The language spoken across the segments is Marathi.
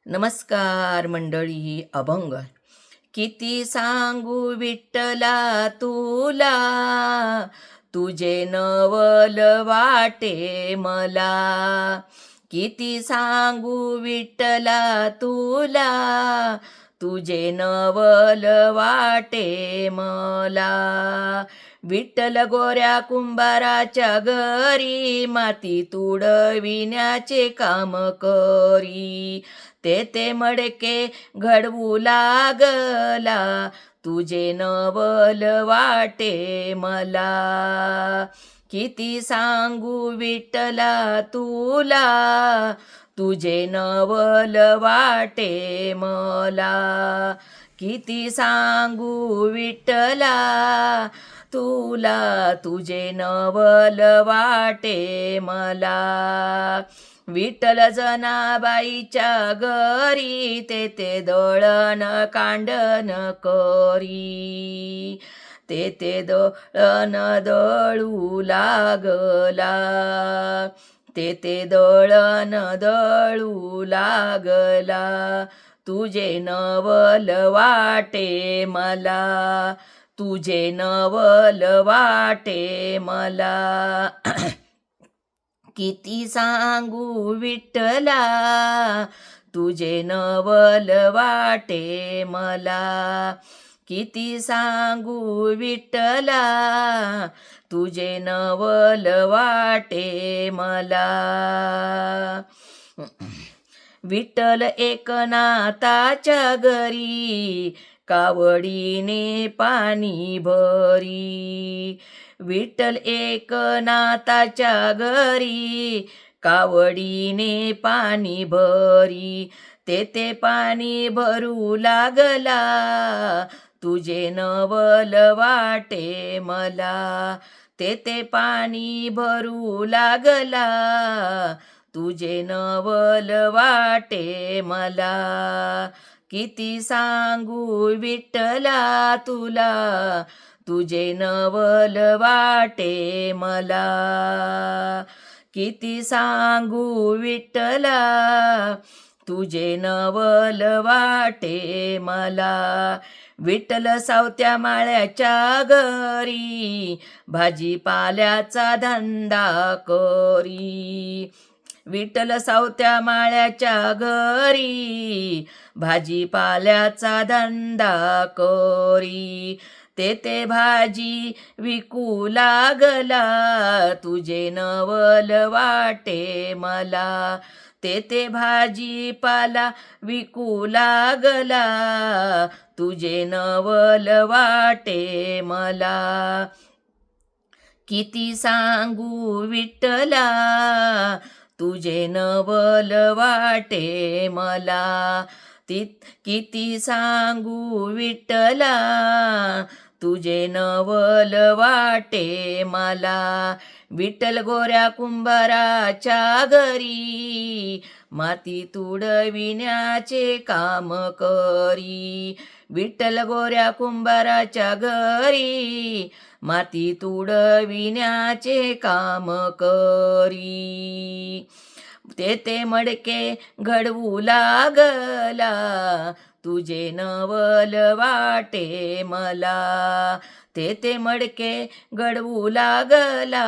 नमस्कार मंडळी. अभंग. किती सांगू विठ्ठला तुला, तुझे नवल वाटे मला. किती सांगू विठ्ठला तुला, तुझे नवल वाटे मला. विठ्ठल गोऱ्या कुंभाराच्या घरी, माती तुडविण्याचे काम करी. ते मडके घडवू लागला, तुझे नवल वाटे मला. किती सांगू विठ्ठला तुला, तुझे नवल वाटे मला. किती सांगू विठ्ठला तुला, तुझे नवल वाटे मला. विठ्ठल जनाबाईच्या घरी, ते दळण कांडण करी. ते दळण दळू लागला, ते दळण दळू लागला. तुझे नवल वाटे मला, तुझे नवल वाटे मला. किती सांगू विठ्ठला, तुझे नवल वाटे मला. किती सांगू विठ्ठला, तुझे नवल वाटे मला. विठ्ठल एकनाथाच्या घरी, कावडीने पाणी भरी. विठ्ठल एकनाथाच्या घरी, कावडीने पाणी भरी. ते पाणी भरू लागला, तुझे नवल वाटे मला. ते पाणी भरू लागला, तुझे नवल वाटे मला. किती सांगू विठ्ठला तुला, तुझे नवल वाटे मला. किती सांगू विठ्ठला, तुझे नवल वाटे मला. विठ्ठल सावत्या माळ्याच्या घरी, भाजीपाल्याचा धंदा करी. विठ्ठल सावत्या माळ्याच्या घरी, भाजीपाल्याचा धंदा करी. ते भाजी विकू लागला, तुझे नवल वाटे मला. ते भाजीपाला विकू लागला, तुझे नवल वाटे मला. किती सांगू विठ्ठला, तुझे नवल वाटे मला. किती सांगू विठ्ठला, तुझे नवल वाटे मला. विठ्ठल गोऱ्या कुंभाराच्या घरी, माती तुडविण्याचे काम करी. विठ्ठल गोऱ्या कुंभाराच्या घरी, माती तुडविण्याचे काम करी. ते मडके घडवू लागला, तुझे नवल वाटे मला. ते मडके घडवू लागला,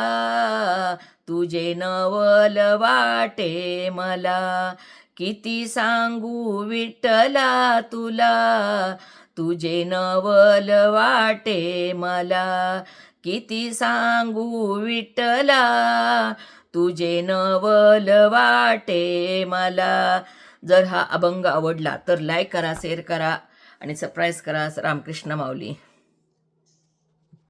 तुझे नवल वाटे मला. किती सांगू विठ्ठला तुला, तुझे नवल वाटे मला. किती सांगू विठ्ठला, तुझे नवल वाटे मला. जर हा अभंग आवडला तर लाईक करा, शेअर करा आणि सबस्क्राईब करा. रामकृष्ण माऊली.